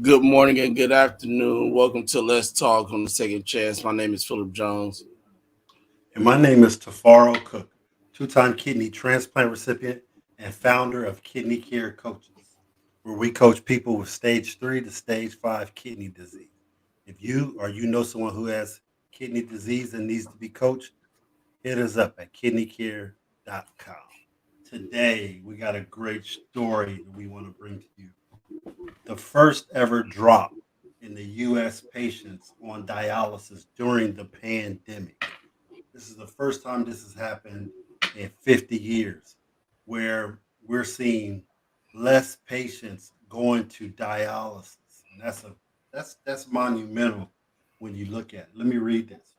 Good morning and good afternoon. Welcome to Let's Talk on the Second Chance. My name is Philip Jones. And my name is Tafaro Cook, two-time kidney transplant recipient and founder of Kidney Care Coaches, where we coach people with stage 3 to stage 5 kidney disease. If you or you know someone who has kidney disease and needs to be coached, hit us up at kidneycare.com. Today, we got a great story that we want to bring to you. The first ever drop in the U.S. patients on dialysis during the pandemic. This is the first time this has happened in 50 years where we're seeing less patients going to dialysis. And that's monumental when you look at it. Let me read this.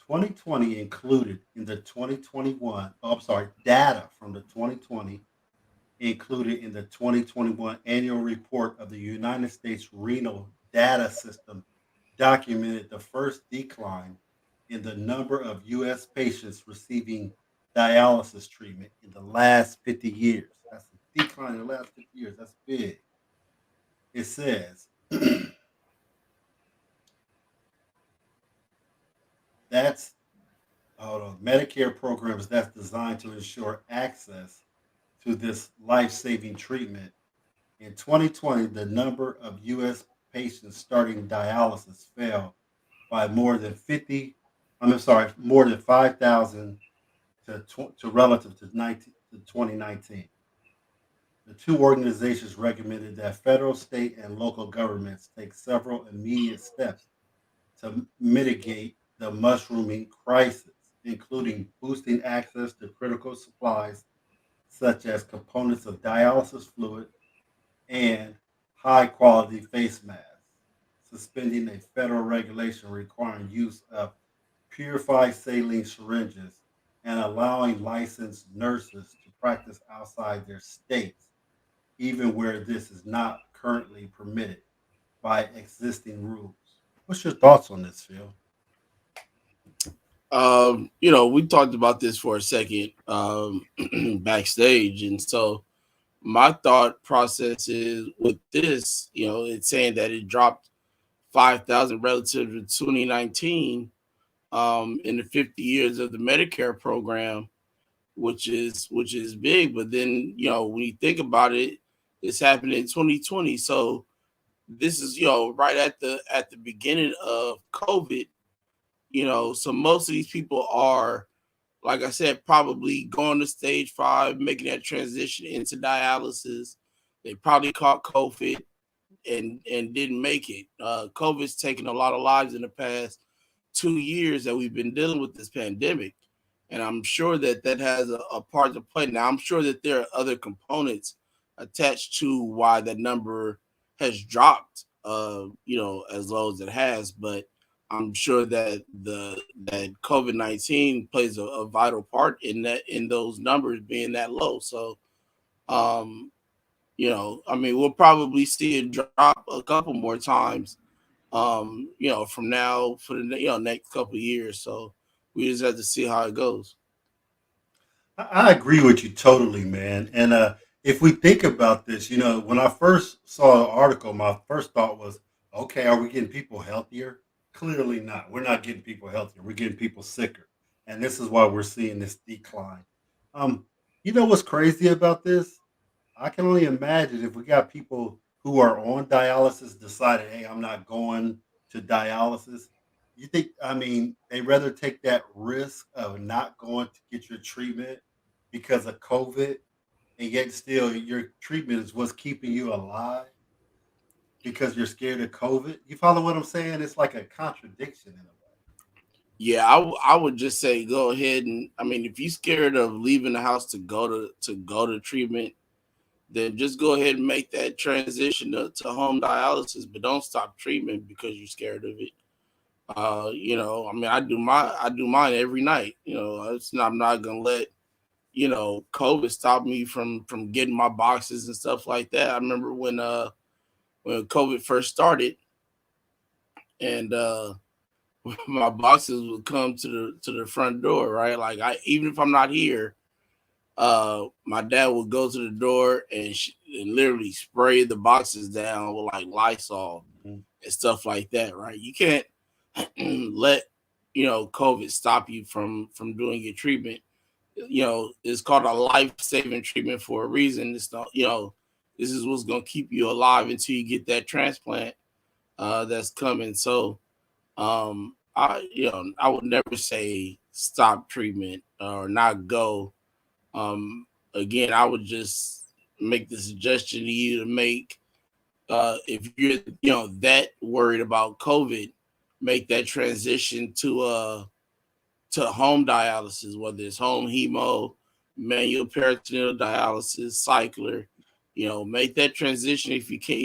2020 included in the 2021, oh, I'm sorry, data from the 2020 included in the 2021 annual report of the United States Renal Data System documented the first decline in the number of U.S. patients receiving dialysis treatment in the last 50 years. That's a decline in the last 50 years. That's big. It says that's hold on, Medicare programs that's designed to ensure access to this life-saving treatment. In 2020, the number of U.S. patients starting dialysis fell by more than 50, more than 5,000 to relative to 2019. The two organizations recommended that federal, state, and local governments take several immediate steps to mitigate the mushrooming crisis, including boosting access to critical supplies such as components of dialysis fluid and high quality face masks, suspending a federal regulation requiring use of purified saline syringes, and allowing licensed nurses to practice outside their states, even where this is not currently permitted by existing rules. What's your thoughts on this, Phil? We talked about this for a second backstage. And so my thought process is with this, it's saying that it dropped 5,000 relative to 2019 in the 50 years of the Medicare program, which is big. But then, when you think about it, it's happened in 2020. So this is, right at the beginning of COVID. So most of these people are, like I said, probably going to stage 5, making that transition into dialysis. They probably caught COVID and didn't make it. COVID's taken a lot of lives in the past 2 years that we've been dealing with this pandemic. And I'm sure that that has a part to play. Now, I'm sure that there are other components attached to why that number has dropped, as low as it has. But I'm sure that that COVID-19 plays a vital part in that, in those numbers being that low. So, um, I mean, we'll probably see it drop a couple more times, from now for the next couple of years. So we just have to see how it goes. I agree with you totally, man. And if we think about this, when I first saw the article, my first thought was, okay, are we getting people healthier? Clearly not. We're not getting people healthier. We're getting people sicker. And this is why we're seeing this decline. Um, you know what's crazy about this? I can only imagine if we got people who are on dialysis decided, hey, I'm not going to dialysis. You think, I mean, they rather take that risk of not going to get your treatment because of COVID, and yet still your treatment is what's keeping you alive because you're scared of COVID. You follow what I'm saying? It's like a contradiction in a way. Yeah, I would just say go ahead, and I mean, if you're scared of leaving the house to go to treatment, then just go ahead and make that transition to home dialysis, but don't stop treatment because you're scared of it. I mean, I do mine every night. I'm not gonna let COVID stopped me from getting my boxes and stuff like that. I remember when COVID first started, and my boxes would come to the front door, right? Like, I even if I'm not here, My dad would go to the door and literally spray the boxes down with like Lysol Mhm. and stuff like that. Right? You can't let COVID stop you from doing your treatment. It's called a life-saving treatment for a reason. It's not, this is what's going to keep you alive until you get that transplant that's coming. So I would never say stop treatment or not go. Again, I would just make the suggestion to you to make, if you're that worried about COVID, make that transition to home dialysis, whether it's home hemo, manual peritoneal dialysis, cycler. Make that transition if you can.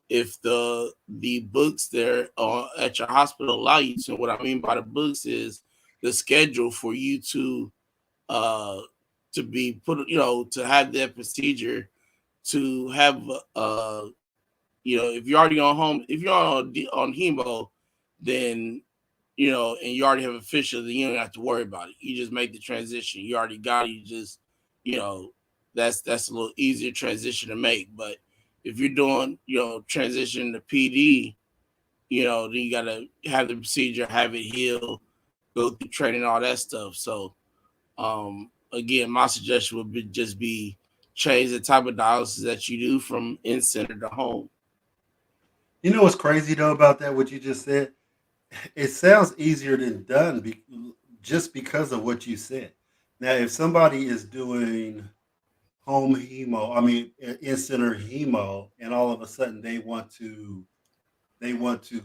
If the books there at your hospital allow you to. What I mean by the books is the schedule for you uh be put. To have that procedure, to have uh if you're already on home, if you're on hemo, then and you already have official, then you don't have to worry about it. You just make the transition. You already got it. You just, you know, that's a little easier transition to make. But if you're doing, transition to PD, then you gotta have the procedure, have it heal, go through training, all that stuff. So, again, my suggestion would just be change the type of dialysis that you do from in center to home. You know what's crazy though about that? What you just said, it sounds easier than done, just because of what you said. Now, if somebody is doing home hemo, I mean in center hemo, and all of a sudden they want to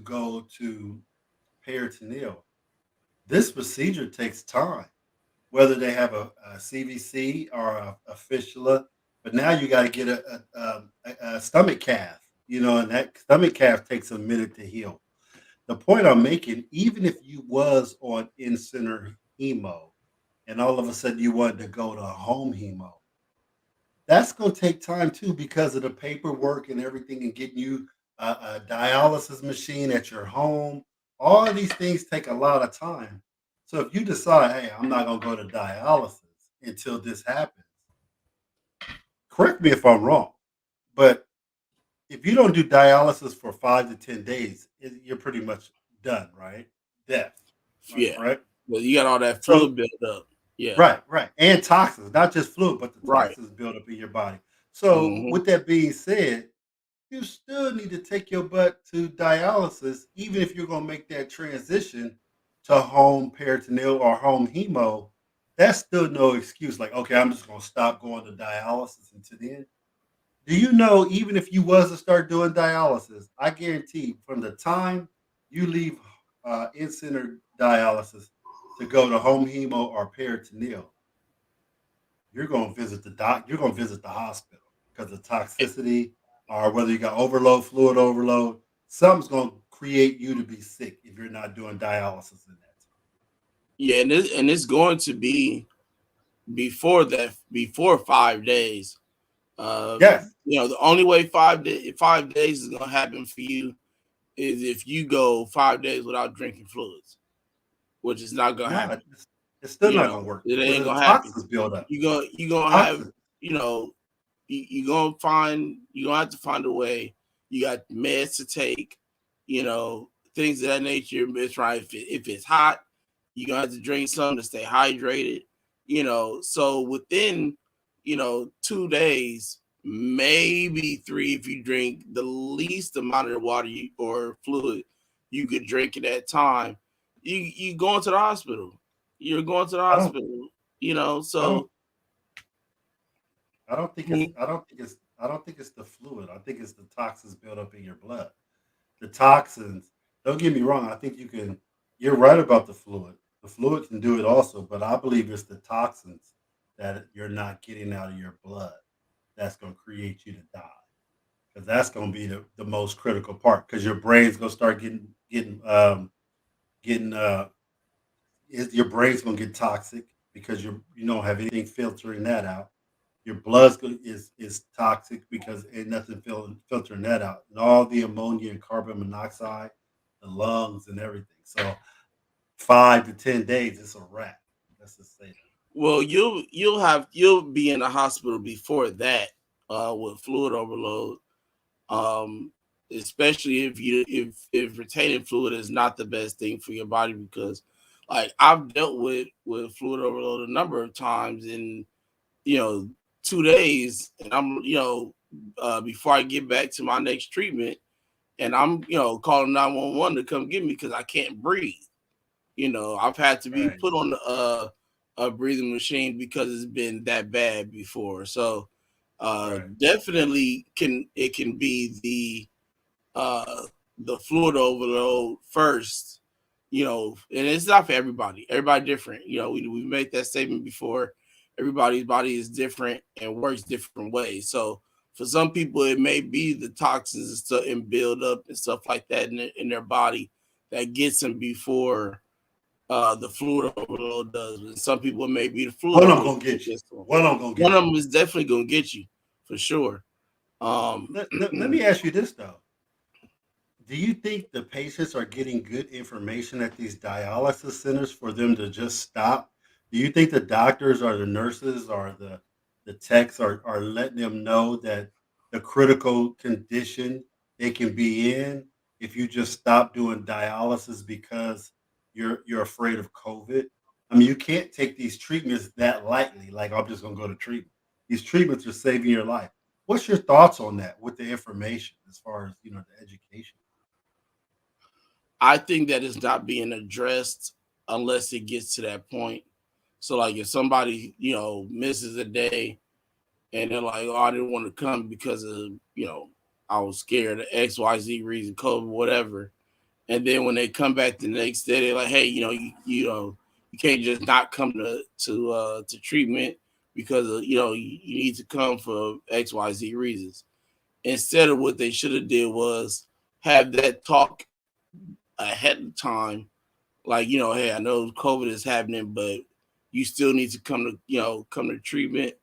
go to peritoneal, this procedure takes time. Whether they have a CVC or a fistula, but now you got to get a stomach calf, and that stomach calf takes a minute to heal. The point I'm making, even if you was on in center hemo, and all of a sudden you wanted to go to home hemo, that's going to take time too because of the paperwork and everything, and getting you a dialysis machine at your home. All of these things take a lot of time. So if you decide, hey, I'm not going to go to dialysis until this happens, correct me if I'm wrong, but if you don't do dialysis for 5 to 10 days, you're pretty much done, right? Death. Am I Yeah. correct? Well, you got all that So fluid built up. Yeah. right, right. And toxins, not just fluid, but the Right. toxins build up in your body. So Hmm. with that being said, you still need to take your butt to dialysis, even if you're going to make that transition to home peritoneal or home hemo. That's still no excuse. Like, okay, I'm just going to stop going to dialysis until then. Do you know, even if you was to start doing dialysis, I guarantee from the time you leave in-center dialysis to go to home hemo or peritoneal, you're going to visit the doc. You're going to visit the hospital because of toxicity, or whether you got overload, fluid overload. Something's going to create you to be sick if you're not doing dialysis in that Yeah, and it's going to be before 5 days. time. Yes. The only way 5 days is gonna happen for you is if you go 5 days without drinking fluids, which is not gonna No, happen. it's still not going to work It because ain't the gonna happen. toxins build up. You gonna have Toxins. you know you're gonna have to find a way. You got meds to take, things of that nature. It's right. If it's hot, you're gonna have to drink some to stay hydrated. So within 2 days, maybe three, if you drink the least amount of water or fluid you could drink at that time, you going to the hospital. You're going to the I don't. hospital. I don't. So I don't think it's. mhm, I don't think it's. I don't think it's the fluid. I think it's the toxins built up in your blood. The toxins. Don't get me wrong. I think you can. You're right about the fluid. The fluid can do it also, but I believe it's the toxins that you're not getting out of your blood that's going to create you to die. Because that's going to be the most critical part. Because your brain's going to start getting your brain's going to get toxic because you don't have anything filtering that out. Your is toxic because ain't nothing filtering that out, and all the ammonia and carbon monoxide, the lungs and everything. So 5 to 10 days, it's a wrap. Let's just say that. Well, you'll be in the hospital before that with fluid overload. Um, Especially if retaining fluid is not the best thing for your body because, like, I've dealt with fluid overload a number of times in, you know, 2 days, and I'm, before I get back to my next treatment, and I'm, calling 911 to come get me because I can't breathe. I've had to be Right, put on a breathing machine because it's been that bad before. So right, definitely can be the fluid overload first, and it's not for everybody. Everybody different. We made that statement before. Everybody's body is different and works different ways. So for some people, it may be the toxins and stuff and build up and stuff like that in their body that gets them before the fluid overload does. And some people it may be the fluid one I'm overload gonna that get you. gets to them. One I'm gonna One get of you. them is definitely gonna get you for sure. Um, Let me ask you this though: do you think the patients are getting good information at these dialysis centers for them to just stop? Do you think the doctors or the nurses or the techs are letting them know that the critical condition they can be in if you just stop doing dialysis because you're afraid of COVID? I mean, you can't take these treatments that lightly. Like I'm just gonna go to treatment. These treatments are saving your life. What's your thoughts on that with the information as far as the education? I think that it's not being addressed unless it gets to that point. So like if somebody, misses a day and they're like, oh, I didn't want to come because of, I was scared of XYZ reason, COVID, whatever. And then when they come back the next day, they're like, hey, you can't just not come to treatment because you need to come for XYZ reasons. Instead of what they should have did was have that talk ahead of time, like, hey, I know COVID is happening, but you still need to come to treatment.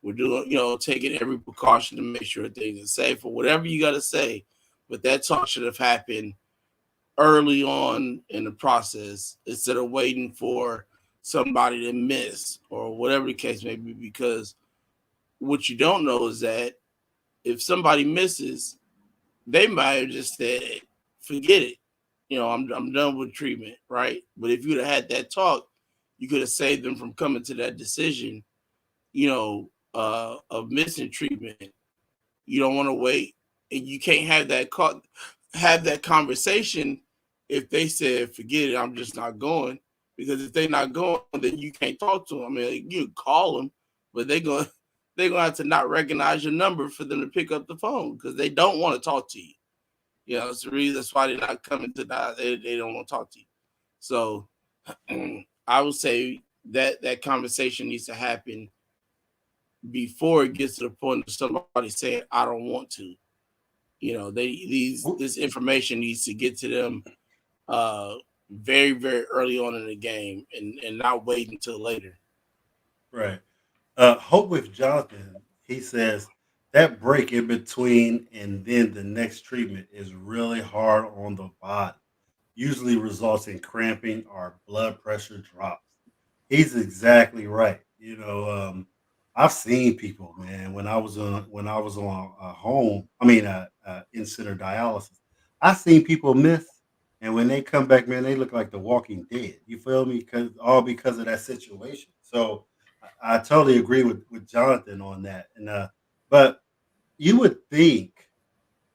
We're doing, taking every precaution to make sure things are safe or whatever you got to say. But that talk should have happened early on in the process instead of waiting for somebody to miss or whatever the case may be. Because what you don't know is that if somebody misses, they might have just said, forget it. I'm done with treatment, right? But if you'd have had that talk, you could have saved them from coming to that decision, of missing treatment. You don't want to wait, and you can't have that conversation if they said, forget it, I'm just not going. Because if they're not going, then you can't talk to them. I mean, you can call them, but they're gonna have to not recognize your number for them to pick up the phone because they don't want to talk to you. It's the reason that's why they're not coming to that. They don't want to talk to you. So I would say that conversation needs to happen before it gets to the point of somebody saying, I don't want to. This information needs to get to them uh very, very early on in the game and not wait until later. Right. Hope with Jonathan, he says that break in between and then the next treatment is really hard on the body. Usually results in cramping or blood pressure drops. He's exactly right. I've seen people, man. When I was on home, I mean, in center dialysis, I seen people miss, and when they come back, man, they look like the Walking Dead. You feel me? Because of that situation. So I totally agree with Jonathan on that. But you would think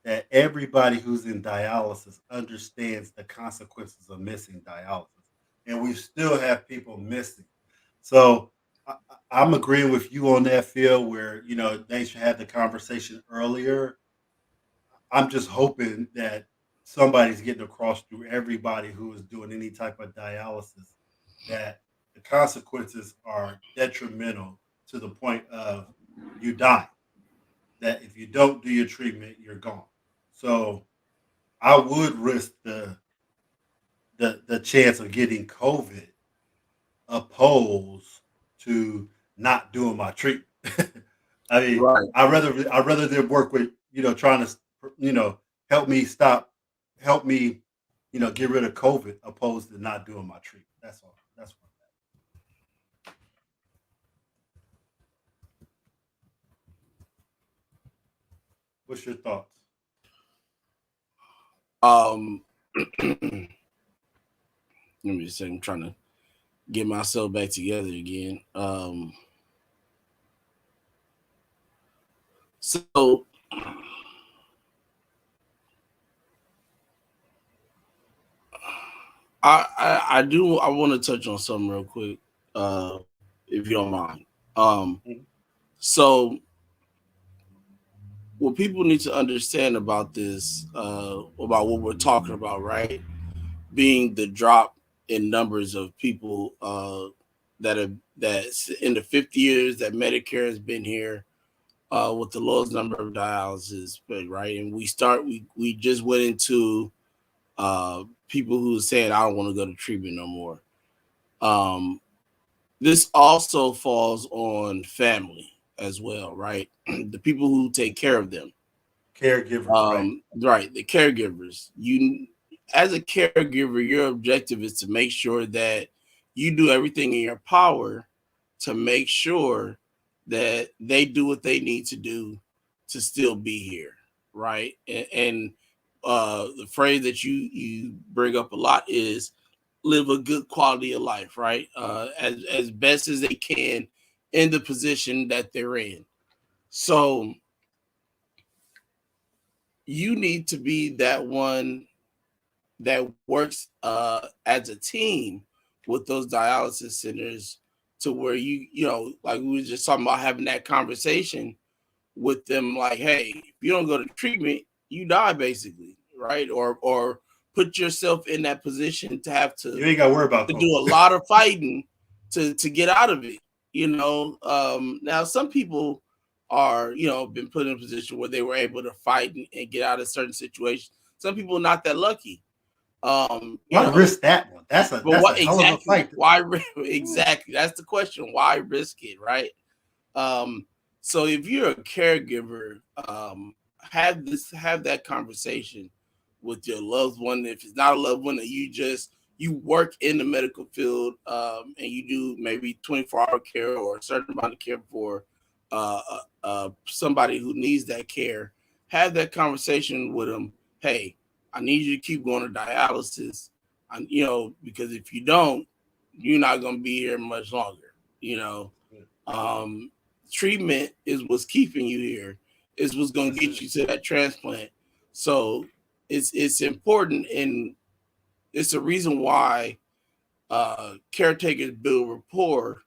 that everybody who's in dialysis understands the consequences of missing dialysis, and we still have people missing. So I'm agreeing with you on that, Phil, where they should have the conversation earlier. I'm just hoping that somebody's getting across through everybody who is doing any type of dialysis that the consequences are detrimental to the point of you die. That if you don't do your treatment, you're gone. So I would risk the chance of getting COVID opposed to not doing my treatment. I mean, Right. I rather them work with trying to you know help me stop, help me get rid of COVID opposed to not doing my treatment. That's all. That's what. What's your thoughts? Um, let me just say, I'm trying to get myself back together again. So I want to touch on something real quick, if you don't mind. Um, Mhm. so what people need to understand about this, about what we're talking about, right? Being the drop in numbers of people that's in the 50 years that Medicare has been here, with the lowest number of dialysis, right? And we just went into people who said I don't want to go to treatment no more. Um, this also falls on family as well, right? The people who take care of them, Caregivers, right? right? The caregivers. You, as a caregiver, your objective is to make sure that you do everything in your power to make sure that they do what they need to do to still be here, right? And the phrase that you bring up a lot is live a good quality of life, right? As best as they can in the position that they're in. So you need to be that one that works as a team with those dialysis centers, to where like we were just talking about, having that conversation with them, like, hey, if you don't go to treatment, you die basically, right? Or put yourself in that position to have You ain't got to worry about to do a COVID. lot of fighting to get out of it. Now some people are, been put in a position where they were able to fight and get out of certain situations. Some people are not that lucky. um you Why know risk that one? but That's a what hell of a exactly, fight. why Ooh, exactly, that's the question, why risk it, right? um, so if you're a caregiver, have that conversation with your loved one. If it's not a loved one, that you work in the medical field, and you do maybe 24-hour care or a certain amount of care for somebody who needs that care. Have that conversation with them. Hey, I need you to keep going to dialysis. Because if you don't, you're not going to be here much longer. You know, yeah, um, treatment is what's keeping you here. Is what's going to that's get it. you to that transplant. So it's important, and it's a reason why caretakers build rapport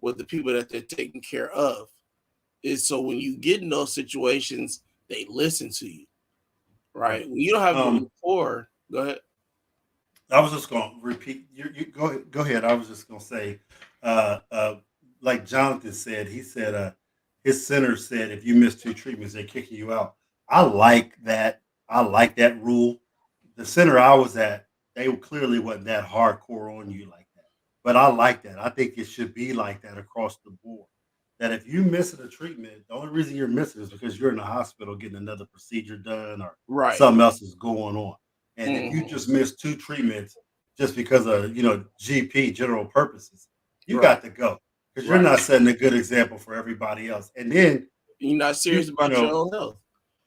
with the people that they're taking care of. Is so when you get in those situations, they listen to you, Right. right? When you don't have the Um, rapport, go ahead. I was just going to repeat. You go ahead. I was just going to say, uh, uh, like Jonathan said, he said his center said if you miss two treatments, they're kicking you out. I like that. I like that rule. The center I was at, they clearly wasn't that hardcore on you like that. But I like that. I think it should be like that across the board. That if you miss a treatment, the only reason you're missing is because you're in the hospital getting another procedure done or Right. something else is going on. And if you Hmm. just miss two treatments just because of GP general purposes, you Right. got to go because you're Right. not setting a good example for everybody else. And then You're not you serious you about your know own health.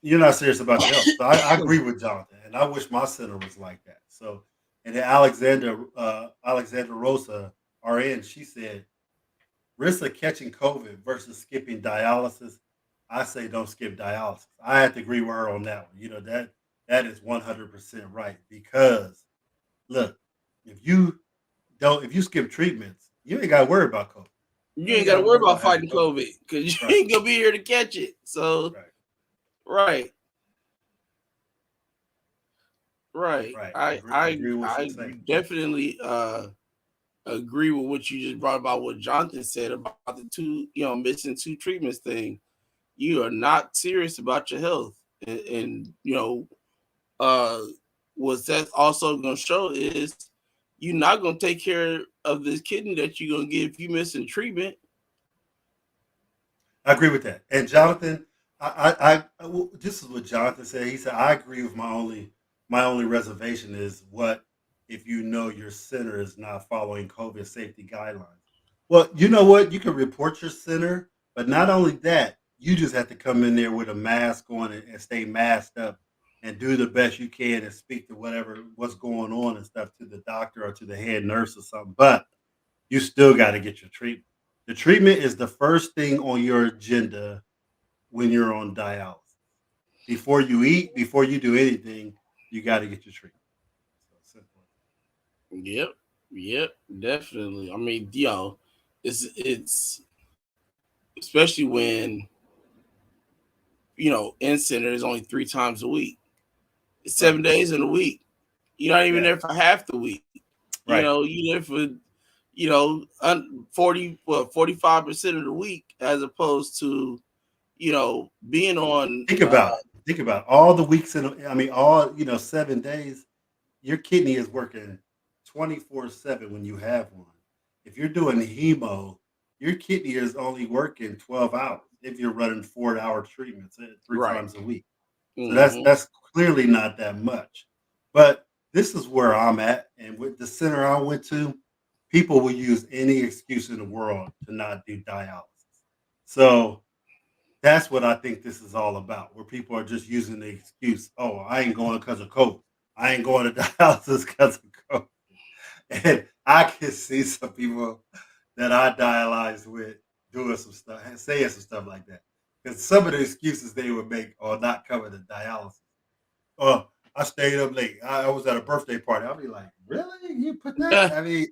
you're not serious about your health. So I agree with Jonathan, and I wish my center was like that. So and then Alexandra Rosa, RN, she said risk of catching COVID versus skipping dialysis. I say don't skip dialysis. I have to agree with her on that one. That is 100% right because look, if you if you skip treatments, you ain't got to worry about COVID. You You ain't ain't got got to to worry worry about about having fighting COVID. COVID because you Right, ain't gonna be here to catch it. So, right, right, right. right. I Agree, I agree with what you're I saying. definitely agree with what you just brought about what Jonathan said about the two, missing two treatments thing. You are not serious about your health, and uh, what that's also gonna show is you're not gonna take care of this kidney that you're gonna get if you missing treatment. I agree with that. And Jonathan, this is what Jonathan said. He said, I agree with my only reservation is what if you know your center is not following COVID safety guidelines. Well, you know what? You can report your center, but not only that. You just have to come in there with a mask on and stay masked up and do the best you can and speak to what's going on and stuff to the doctor or to the head nurse or something. But you still got to get your treatment. The treatment is the first thing on your agenda when you're on dialysis. Before you eat, before you do anything, you got to get your treatment. So simple. Yep, yep, definitely. I mean, it's especially when in center is only 3 times a week. It's Right. 7 days in a week. You're not even Yeah. there for half the week. Right. You there for 45% of the week, as opposed to being on. Think about all the weeks I mean, all 7 days. Your kidney is working 24/7 when you have one. If you're doing hemo, your kidney is only working 12 hours if you're running 4-hour treatments three Right. times a week. So that's Hmm. that's clearly not that much. But this is where I'm at, and with the center I went to, people will use any excuse in the world to not do dialysis. So that's what I think this is all about, where people are just using the excuse, oh, I ain't going because of COVID. I ain't going to dialysis because of COVID. And I can see some people that I dialyzed with doing some stuff, saying some stuff like that. Because some of the excuses they would make are not coming to dialysis. Oh, I stayed up late. I was at a birthday party. I'll be like, really? You put that? I mean,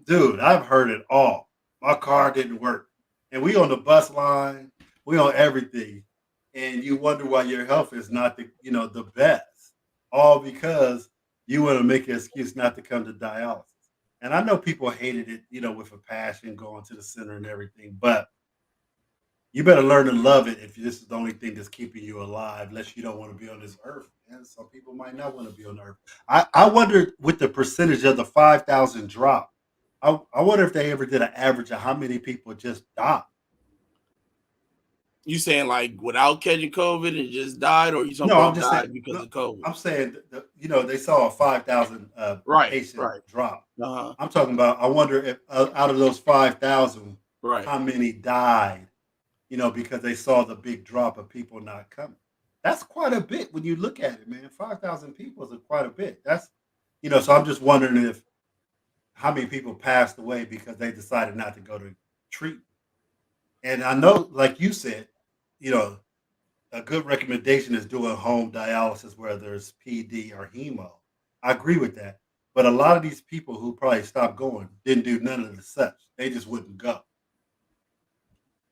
dude, I've heard it all. My car didn't work. And we on the bus line, we on everything. And you wonder why your health is not the best. All because you want to make an excuse not to come to dialysis. And I know people hated it, with a passion going to the center and everything, but you better learn to love it if this is the only thing that's keeping you alive, unless you don't want to be on this earth. And some people might not want to be on earth. I wonder with the percentage of the 5,000 drop. I wonder if they ever did an average of how many people just died. You saying like without catching COVID and just died, or you talking No, I'm about just saying. died because No, of COVID? I'm saying they saw a 5,000 Right, patient right. drop. Uh-huh. I'm talking about. I wonder if out of those 5,000, Right. how many died because they saw the big drop of people not coming. That's quite a bit when you look at it, man. 5,000 people is quite a bit. So I'm just wondering if how many people passed away because they decided not to go to treatment. And I know, like you said, you know, a good recommendation is doing home dialysis, whether it's PD or hemo. I agree with that. But a lot of these people who probably stopped going didn't do none of the such. They just wouldn't go.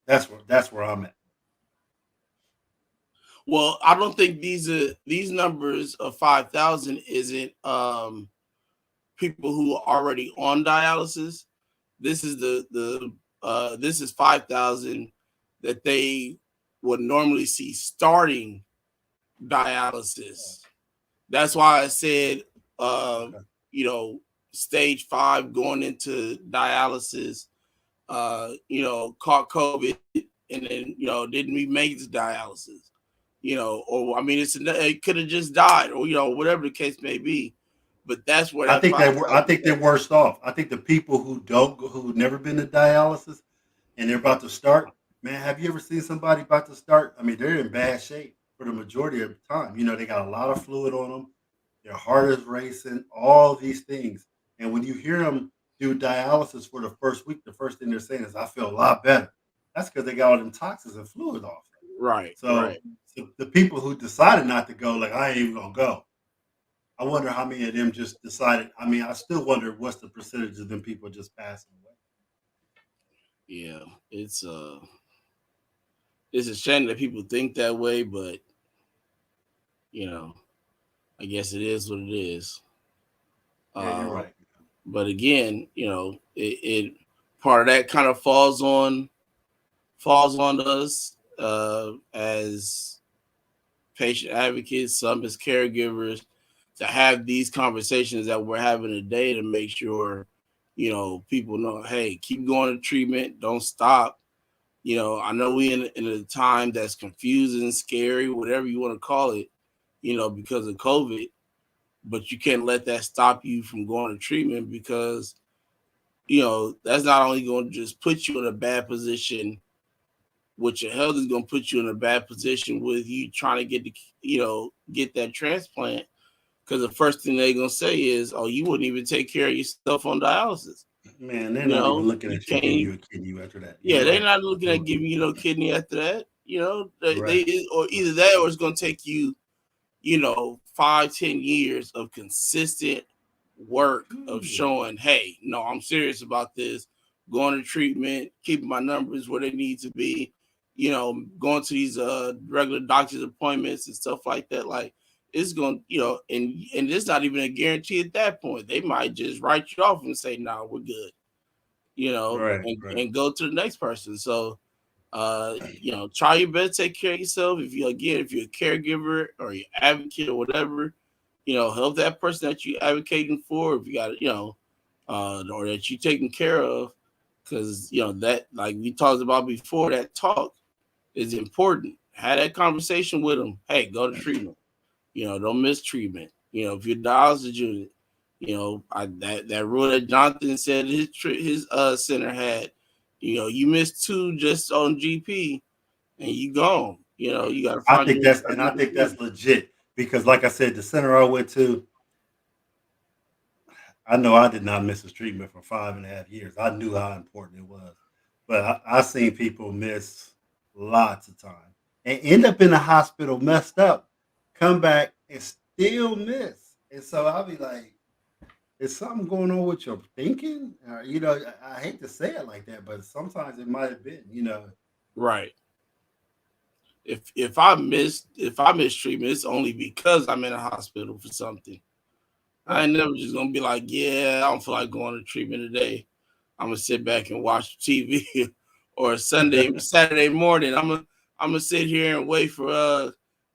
That's where I'm at. Well, I don't think these numbers of 5,000 isn't people who are already on dialysis. This is this is 5,000 that they would normally see starting dialysis. That's why I said, uh, Okay. you know, stage 5 going into dialysis, caught COVID and then, didn't make it to dialysis, or I mean, it could have just died, or, whatever the case may be. But that's where I that think they were. I 5,000 think they're worse off. I think the people who don't, who've never been to dialysis, and they're about to start. Man, have you ever seen somebody about to start? I mean, they're in bad shape for the majority of the time. They got a lot of fluid on them. Their heart is racing. All these things, and when you hear them do dialysis for the first week, the first thing they're saying is, "I feel a lot better." That's because they got all them toxins and fluid off. right, So, right. so the people who decided not to go, like I ain't even gonna go. I wonder how many of them just decided. I mean, I still wonder what's the percentage of them people just passing away. Yeah, it's a shame that people think that way, but you know, I guess it is what it is. Yeah, you're Uh, right. but again, it part of that kind of falls on us as patient advocates, some as caregivers, to have these conversations that we're having today to make sure, people know, hey, keep going to treatment, don't stop. I know we in a time that's confusing, scary, whatever you want to call it, because of COVID, but you can't let that stop you from going to treatment because that's not only going to just put you in a bad position which your health is going to put you in a bad position with you trying to get the, get that transplant. Because the first thing they're going to say is, oh, you wouldn't even take care of yourself on dialysis. Man, they're not even looking You at you can't giving even, you a kidney after that. You're yeah, they're right. not looking at You're giving you no kidney after that. right. Or Right. either that or it's going to take you, 5, 10 years of consistent work of Ooh. showing, hey, no, I'm serious about this, going to treatment, keeping my numbers where they need to be, going to these regular doctor's appointments and stuff like that. Like it's going, and it's not even a guarantee at that point. They might just write you off and say, no, we're good, Right. and, Right. and go to the next person. So try your best to take care of yourself. If you're a caregiver or you're advocate or whatever, help that person that you advocating for. If you got, or that you taking care of, because that, like we talked about before, that talk is important. Have that conversation with them. Hey, go to treatment. Don't miss treatment. If you're dialysis unit, that rule that Jonathan said his center had. You missed two just on GP, and you gone. You got to I find think you that's and I another think that's treatment. legit because, like I said, the center I went to, I know I did not miss his treatment for 5.5 years. I knew how important it was, but I seen people miss lots of time and end up in the hospital messed up, come back and still miss. And so I'll be like, is something going on with your thinking? I hate to say it like that, but sometimes it might have been. Right. If I miss treatment, it's only because I'm in a hospital for something. I Right. ain't never just gonna be like, yeah, I don't feel like going to treatment today. I'm gonna sit back and watch TV, or Saturday morning. I'm gonna sit here and wait for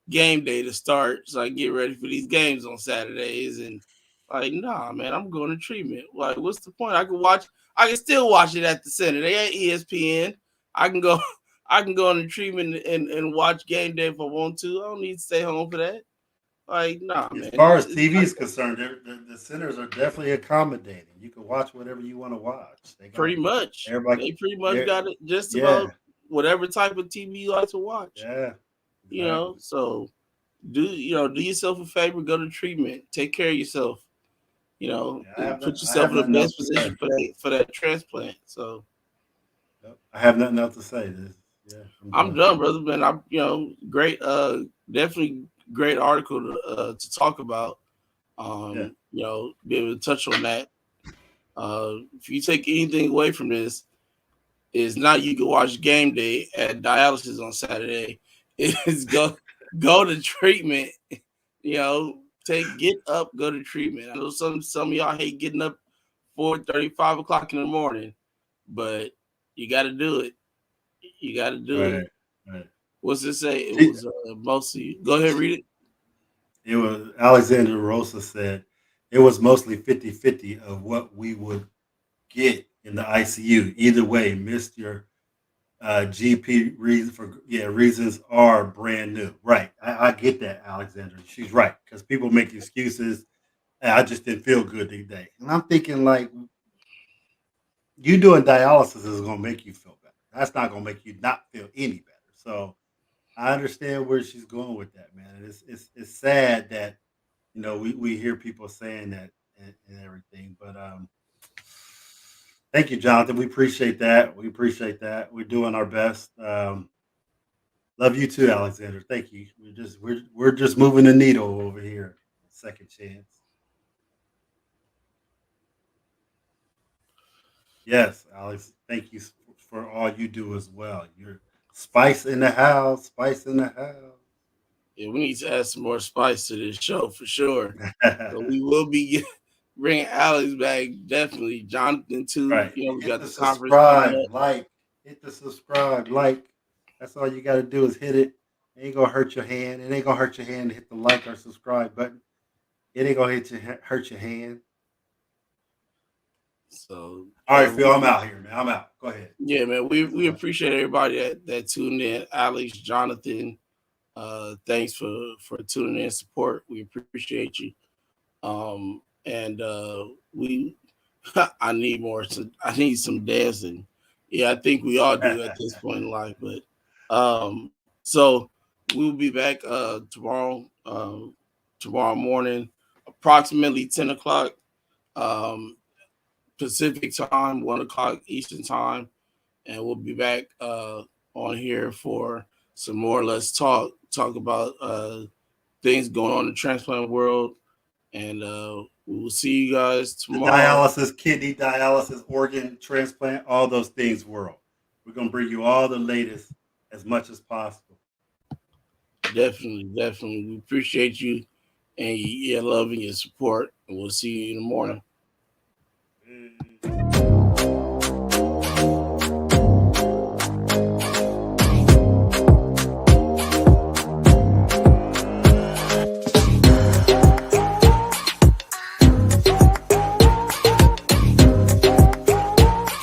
game day to start so I can get ready for these games on Saturdays. And like, nah, man, I'm going to treatment. Like, what's the point? I can still watch it at the center. They ain't ESPN. I can go, I can go into treatment and watch game day if I want to. I don't need to stay home for that. Like, nah, As man, far as it's TV not is concerned, the centers are definitely accommodating. You can watch whatever you want to watch. They got pretty much. everybody. They pretty much eh, got it just about Yeah, whatever type of TV you like to watch. yeah, exactly. So do yourself a favor, go to treatment, take care of yourself, Yeah, and put I yourself have in the nothing else best to say. position for that transplant. So Yep, I have nothing else to say. Yeah, I'm I'm done. done, brother. Man, I'm great. Definitely great article to talk about. Yeah, Be able to touch on that. If you take anything away from this, is not you can watch game day at dialysis on Saturday. Is go to treatment. Get up, go to treatment. I know some of y'all hate getting up 4:30, 5 o'clock in the morning, but you got to do it. You got to do it. right, right. What's it say? It She, was mostly. Go ahead, read it. it was Alexander Rosa said it was mostly 50-50 of what we would get in the ICU. Either way, missed your GP reason for reasons are brand new. Right. I get that, Alexandra. She's right because people make excuses. "Hey, I just didn't feel good today," and I'm thinking like you doing dialysis is going to make you feel better. That's not going to make you not feel any better. So I understand where she's going with that, man. And it's sad that we hear people saying that and everything, but thank you, Jonathan. We appreciate that. We appreciate that. We're doing our best. Love you too, Alexander. Thank you. We're just moving the needle over here. Second chance. Yes, Alex. Thank you for all you do as well. You're spice in the house. Spice in the Yeah, we need to add some more spice to this show for sure. So house. we will be bringing Alex back, definitely. Jonathan too. Right. We Hit got the the conference coming subscribe, up. like. Hit the subscribe, like. That's all you got to do is hit it. It ain't gonna hurt your hand. It ain't gonna hurt your hand to hit the like or subscribe button. It ain't gonna hurt your hand. So All right, Phil. I'm out here, man. I'm out. Go ahead. yeah, man, Thank we you so we much. appreciate everybody that tuned in. Alex, Jonathan, thanks for tuning in, support. We appreciate you. And we I need more. I need some dancing. Yeah, I think we all do at this point in life, but So we'll be back tomorrow morning, approximately 10 o'clock um, Pacific time, 1 o'clock Eastern time, and we'll be back on here for some more. Let's talk about things going on in the transplant world, and we will see you guys The tomorrow. dialysis, kidney dialysis, organ transplant, all those things world. We're going to bring you all the latest as much as possible. Definitely. We appreciate you and your love and your support, and we'll see you in the morning. Hey.